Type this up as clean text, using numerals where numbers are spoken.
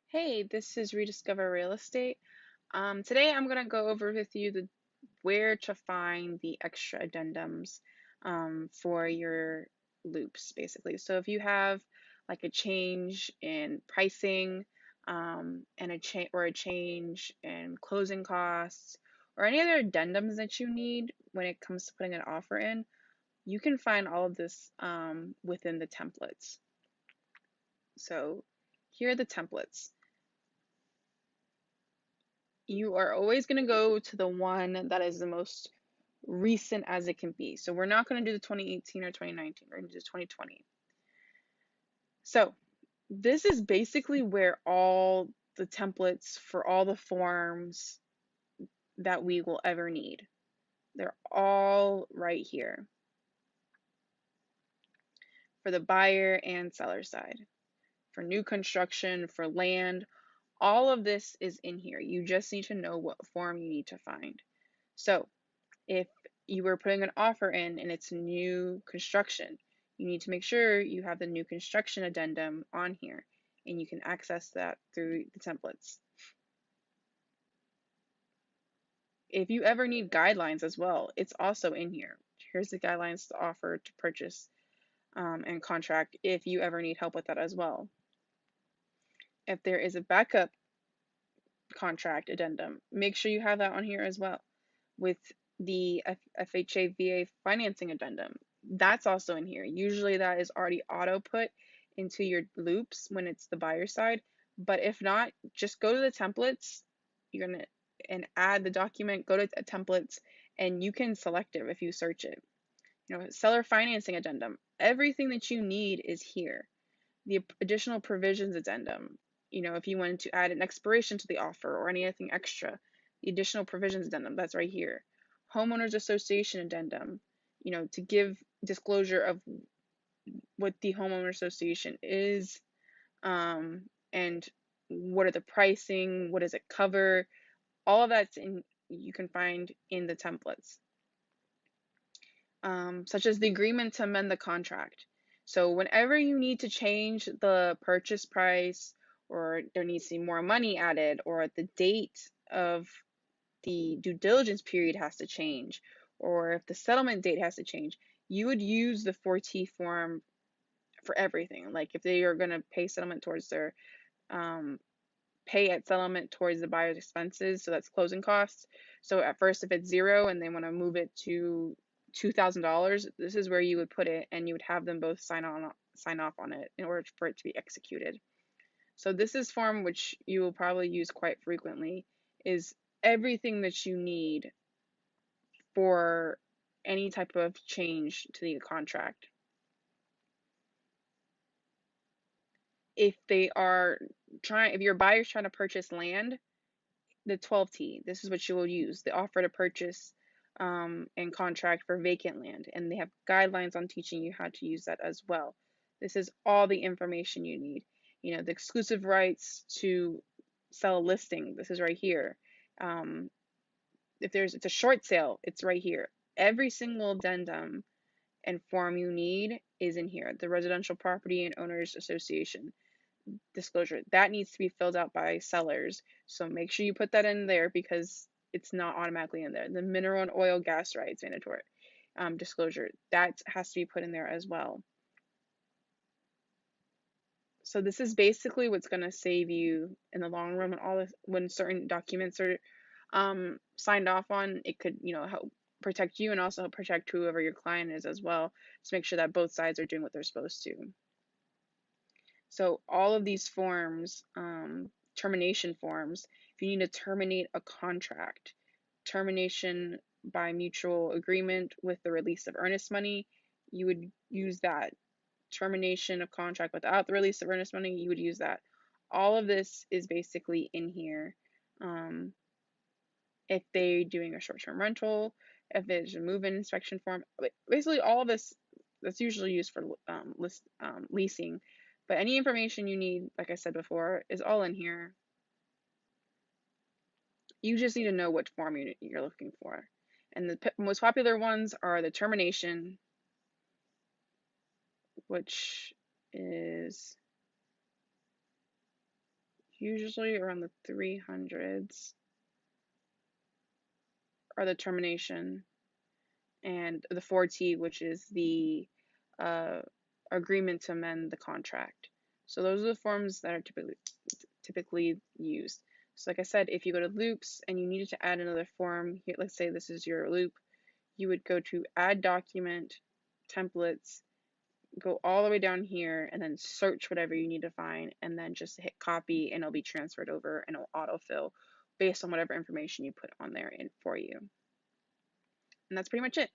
Hey, this is Rediscover Real Estate. Today I'm going to go over with you where to find the extra addendums for your loops, basically. So if you have like a change in pricing and a change in closing costs or any other addendums that you need when it comes to putting an offer in, you can find all of this within the templates. So here are the templates. You are always going to go to the one that is the most recent as it can be. So we're not going to do the 2018 or 2019. We're going to do 2020. So this is basically where all the templates for all the forms that we will ever need. They're all right here for the buyer and seller side. For new construction, for land, all of this is in here. You just need to know what form you need to find. So if you were putting an offer in and it's new construction, you need to make sure you have the new construction addendum on here and you can access that through the templates. If you ever need guidelines as well, it's also in here. Here's the guidelines to offer to purchase and contract if you ever need help with that as well. If there is a backup contract addendum, make sure you have that on here as well. With the FHA VA financing addendum, that's also in here. Usually that is already auto put into your loops when it's the buyer side. But if not, just go to the templates. You're gonna and add the document, go to templates, and you can select it if you search it. Seller financing addendum. Everything that you need is here. The additional provisions addendum. If you wanted to add an expiration to the offer or anything extra, the additional provisions addendum, that's right here. Homeowners Association addendum, to give disclosure of what the homeowner association is, and what are the pricing, what does it cover, all of that's you can find in the templates. Such as the agreement to amend the contract. So whenever you need to change the purchase price, or there needs to be more money added, or the date of the due diligence period has to change, or if the settlement date has to change, you would use the 4T form for everything. Like if they are going to pay settlement towards their pay at settlement towards the buyer's expenses, so that's closing costs. So at first, if it's zero and they want to move it to $2,000, this is where you would put it, and you would have them both sign off on it in order for it to be executed. So this is form which you will probably use quite frequently, is everything that you need for any type of change to the contract. If your buyer's trying to purchase land, the 12T, this is what you will use, the offer to purchase and contract for vacant land. And they have guidelines on teaching you how to use that as well. This is all the information you need. The exclusive rights to sell a listing, this is right here. If it's a short sale, it's right here. Every single addendum and form you need is in here. The Residential Property and Owners Association disclosure, that needs to be filled out by sellers. So make sure you put that in there because it's not automatically in there. The mineral and oil gas rights mandatory disclosure, that has to be put in there as well. So this is basically what's going to save you in the long run when certain documents are signed off on. It could help protect you and also help protect whoever your client is as well, to make sure that both sides are doing what they're supposed to. So all of these forms, termination forms, if you need to terminate a contract, termination by mutual agreement with the release of earnest money, you would use that. Termination of contract without the release of earnest money, you would use that. All of this is basically in here. If they're doing a short-term rental, if there's a move-in inspection form, basically all of this that's usually used for leasing. But any information you need, like I said before, is all in here. You just need to know what form you're looking for. And the most popular ones are the termination, which is Usually around the 300s are the termination, and the 4T, which is the uh, agreement to amend the contract. So those are the forms that are typically used. So like I said, if you go to loops and you needed to add another form, here, let's say this is your loop, you would go to add document, templates, go all the way down here, and then search whatever you need to find, and then just hit copy, and it'll be transferred over, and it'll autofill based on whatever information you put on there for you. And that's pretty much it.